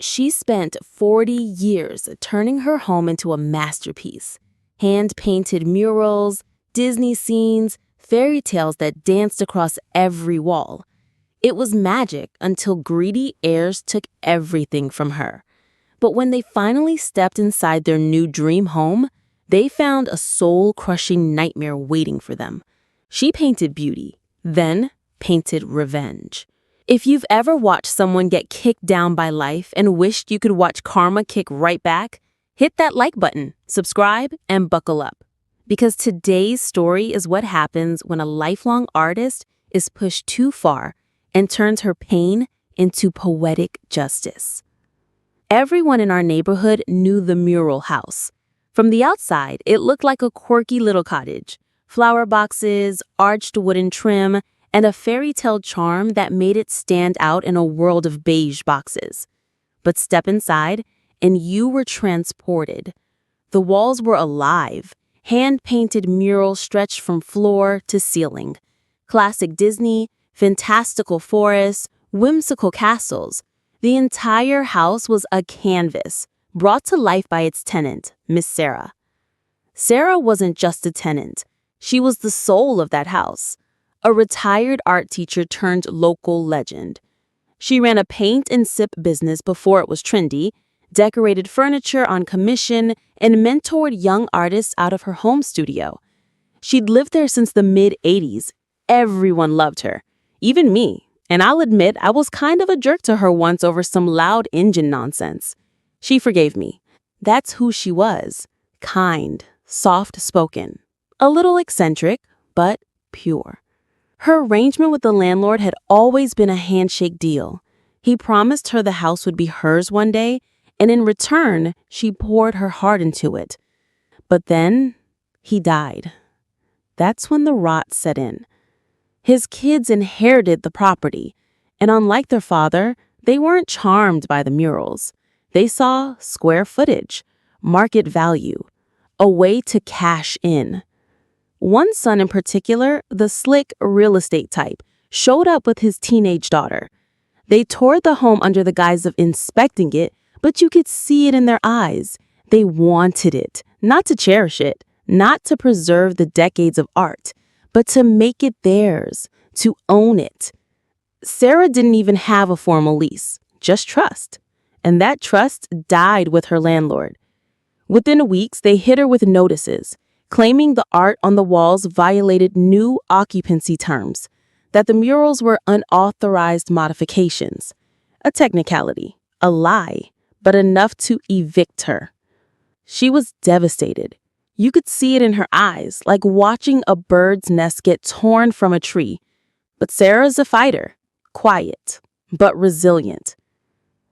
She spent 40 years turning her home into a masterpiece. Hand-painted murals, Disney scenes, fairy tales that danced across every wall. It was magic until greedy heirs took everything from her. But when they finally stepped inside their new dream home, they found a soul-crushing nightmare waiting for them. She painted beauty, then painted revenge. If you've ever watched someone get kicked down by life and wished you could watch karma kick right back, hit that like button, subscribe, and buckle up. Because today's story is what happens when a lifelong artist is pushed too far and turns her pain into poetic justice. Everyone in our neighborhood knew the mural house. From the outside, it looked like a quirky little cottage. Flower boxes, arched wooden trim, and a fairy tale charm that made it stand out in a world of beige boxes. But step inside, and you were transported. The walls were alive, hand-painted murals stretched from floor to ceiling. Classic Disney, fantastical forests, whimsical castles. The entire house was a canvas, brought to life by its tenant, Miss Sarah. Sarah wasn't just a tenant. She was the soul of that house. A retired art teacher turned local legend. She ran a paint and sip business before it was trendy, decorated furniture on commission, and mentored young artists out of her home studio. She'd lived there since the mid-'80s. Everyone loved her, even me, and I'll admit I was kind of a jerk to her once over some loud engine nonsense. She forgave me. That's who she was. Kind, soft-spoken, a little eccentric, but pure. Her arrangement with the landlord had always been a handshake deal. He promised her the house would be hers one day, and in return, she poured her heart into it. But then, he died. That's when the rot set in. His kids inherited the property, and unlike their father, they weren't charmed by the murals. They saw square footage, market value, a way to cash in. One son in particular, the slick real estate type, showed up with his teenage daughter. They toured the home under the guise of inspecting it, but you could see it in their eyes. They wanted it, not to cherish it, not to preserve the decades of art, but to make it theirs, to own it. Sarah didn't even have a formal lease, just trust. And that trust died with her landlord. Within weeks, they hit her with notices, claiming the art on the walls violated new occupancy terms, that the murals were unauthorized modifications. A technicality, a lie, but enough to evict her. She was devastated. You could see it in her eyes, like watching a bird's nest get torn from a tree. But Sarah's a fighter, quiet, but resilient.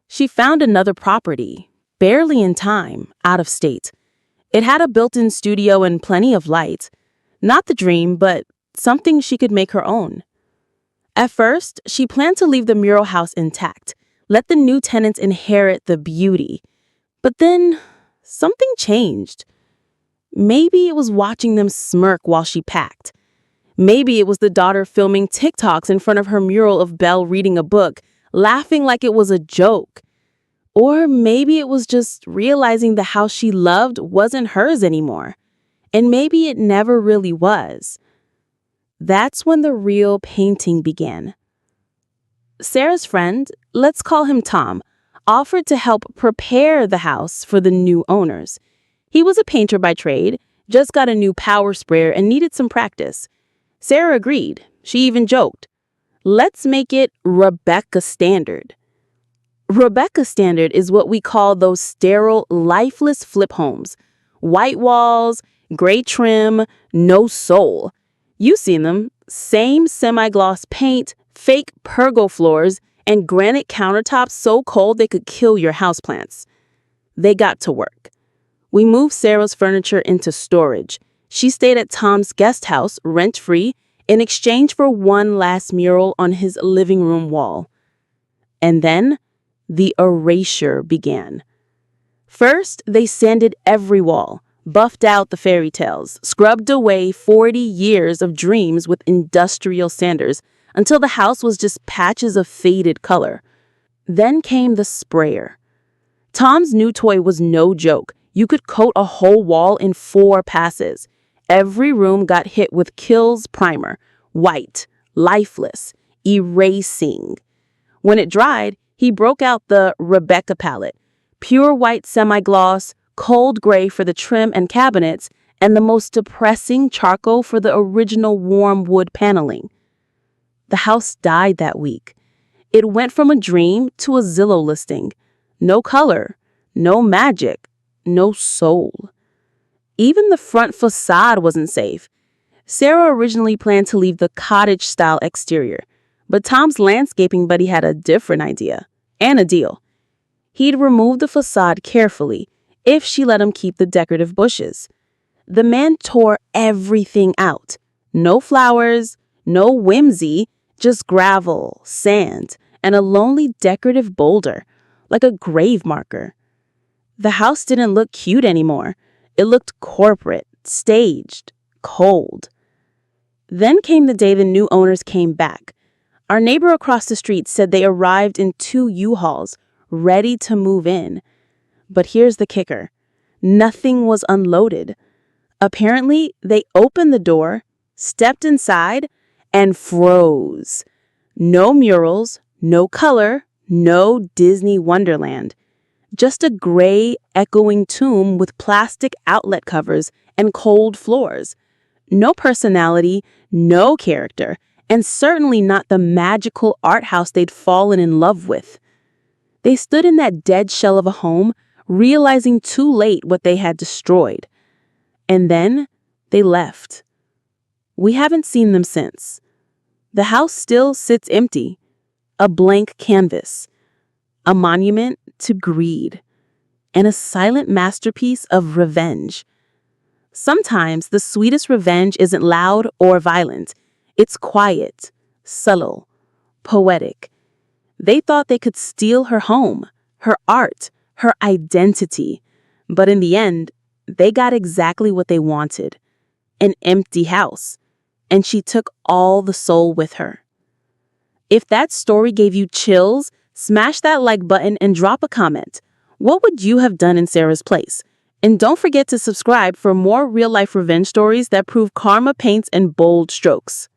She found another property, barely in time, out of state. It had a built-in studio and plenty of light. Not the dream, but something she could make her own. At first, she planned to leave the mural house intact, let the new tenants inherit the beauty. But then, something changed. Maybe it was watching them smirk while she packed. Maybe it was the daughter filming TikToks in front of her mural of Belle reading a book, laughing like it was a joke. Or maybe it was just realizing the house she loved wasn't hers anymore. And maybe it never really was. That's when the real painting began. Sarah's friend, let's call him Tom, offered to help prepare the house for the new owners. He was a painter by trade, just got a new power sprayer and needed some practice. Sarah agreed. She even joked, "Let's make it Rebecca Standard." Rebecca Standard is what we call those sterile, lifeless flip homes. White walls, gray trim, no soul. You've seen them. Same semi-gloss paint, fake pergo floors, and granite countertops so cold they could kill your houseplants. They got to work. We moved Sarah's furniture into storage. She stayed at Tom's guest house, rent-free, in exchange for one last mural on his living room wall. And then, the erasure began. First, they sanded every wall, buffed out the fairy tales, scrubbed away 40 years of dreams with industrial sanders until the house was just patches of faded color. Then came the sprayer. Tom's new toy was no joke. You could coat a whole wall in 4 passes. Every room got hit with Kills primer, white, lifeless, erasing. When it dried, he broke out the Rebecca palette, pure white semi-gloss, cold gray for the trim and cabinets, and the most depressing charcoal for the original warm wood paneling. The house died that week. It went from a dream to a Zillow listing. No color, no magic, no soul. Even the front facade wasn't safe. Sarah originally planned to leave the cottage-style exterior, but Tom's landscaping buddy had a different idea and a deal. He'd remove the facade carefully if she let him keep the decorative bushes. The man tore everything out. No flowers, no whimsy, just gravel, sand, and a lonely decorative boulder, like a grave marker. The house didn't look cute anymore. It looked corporate, staged, cold. Then came the day the new owners came back. Our neighbor across the street said they arrived in 2 U-Hauls, ready to move in. But here's the kicker. Nothing was unloaded. Apparently, they opened the door, stepped inside, and froze. No murals, no color, no Disney Wonderland. Just a gray, echoing tomb with plastic outlet covers and cold floors. No personality, no character, and certainly not the magical art house they'd fallen in love with. They stood in that dead shell of a home, realizing too late what they had destroyed. And then they left. We haven't seen them since. The house still sits empty, a blank canvas, a monument to greed, and a silent masterpiece of revenge. Sometimes the sweetest revenge isn't loud or violent. It's quiet, subtle, poetic. They thought they could steal her home, her art, her identity. But in the end, they got exactly what they wanted, an empty house. And she took all the soul with her. If that story gave you chills, smash that like button and drop a comment. What would you have done in Sarah's place? And don't forget to subscribe for more real-life revenge stories that prove karma paints in bold strokes.